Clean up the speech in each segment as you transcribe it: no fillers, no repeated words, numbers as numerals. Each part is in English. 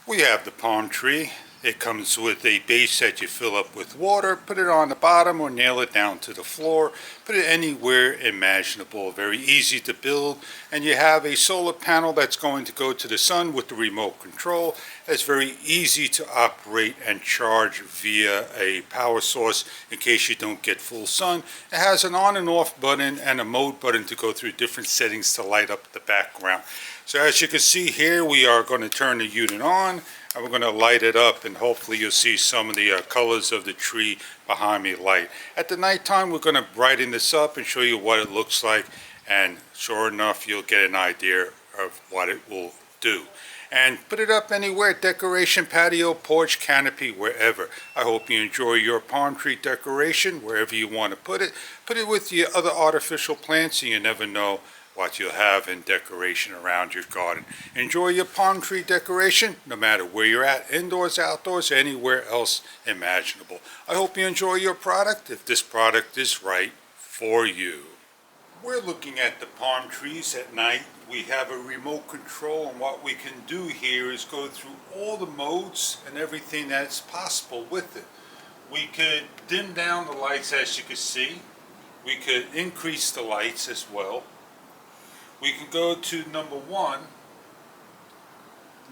We have the palm tree. It comes with a base that you fill up with water, put it on the bottom or nail it down to the floor, put it anywhere imaginable. Very easy to build, and you have a solar panel that's going to go to the sun with the remote control. It's very easy to operate and charge via a power source in case you don't get full sun. It has an on and off button and a mode button to go through different settings to light up the background. So as you can see here, we are going to turn the unit on and we're going to light it up, and hopefully you'll see some of the colors of the tree behind me light. At the nighttime, we're going to brighten this up and show you what it looks like, and sure enough, you'll get an idea of what it will do. And put it up anywhere, decoration, patio, porch, canopy, wherever. I hope you enjoy your palm tree decoration wherever you want to put it. Put it with your other artificial plants, and you never know what you'll have in decoration around your garden. Enjoy your palm tree decoration no matter where you're at, indoors, outdoors, anywhere else imaginable. I hope you enjoy your product if this product is right for you. We're looking at the palm trees at night. We have a remote control, and what we can do here is go through all the modes and everything that's possible with it. We could dim down the lights, as you can see. We could increase the lights as well. We can go to number 1,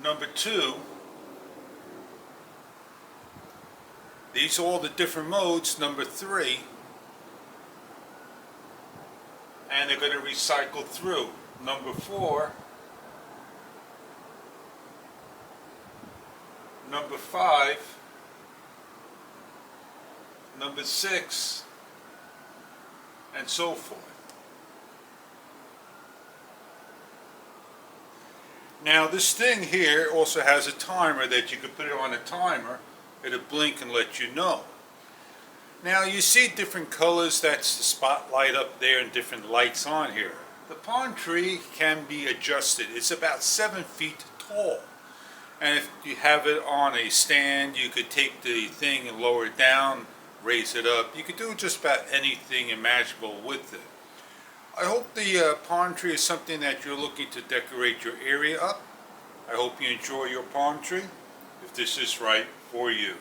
number 2. These are all the different modes. Number 3. And they're going to recycle through. Number 4. Number 5. Number 6. And so forth. Now this thing here also has a timer that you can put it on a timer. It'll blink and let you know. Now you see different colors. That's the spotlight up there and different lights on here. The palm tree can be adjusted. It's about 7 feet tall. And if you have it on a stand, you could take the thing and lower it down, raise it up. You could do just about anything imaginable with it. I hope the palm tree is something that you're looking to decorate your area up. I hope you enjoy your palm tree if this is right for you.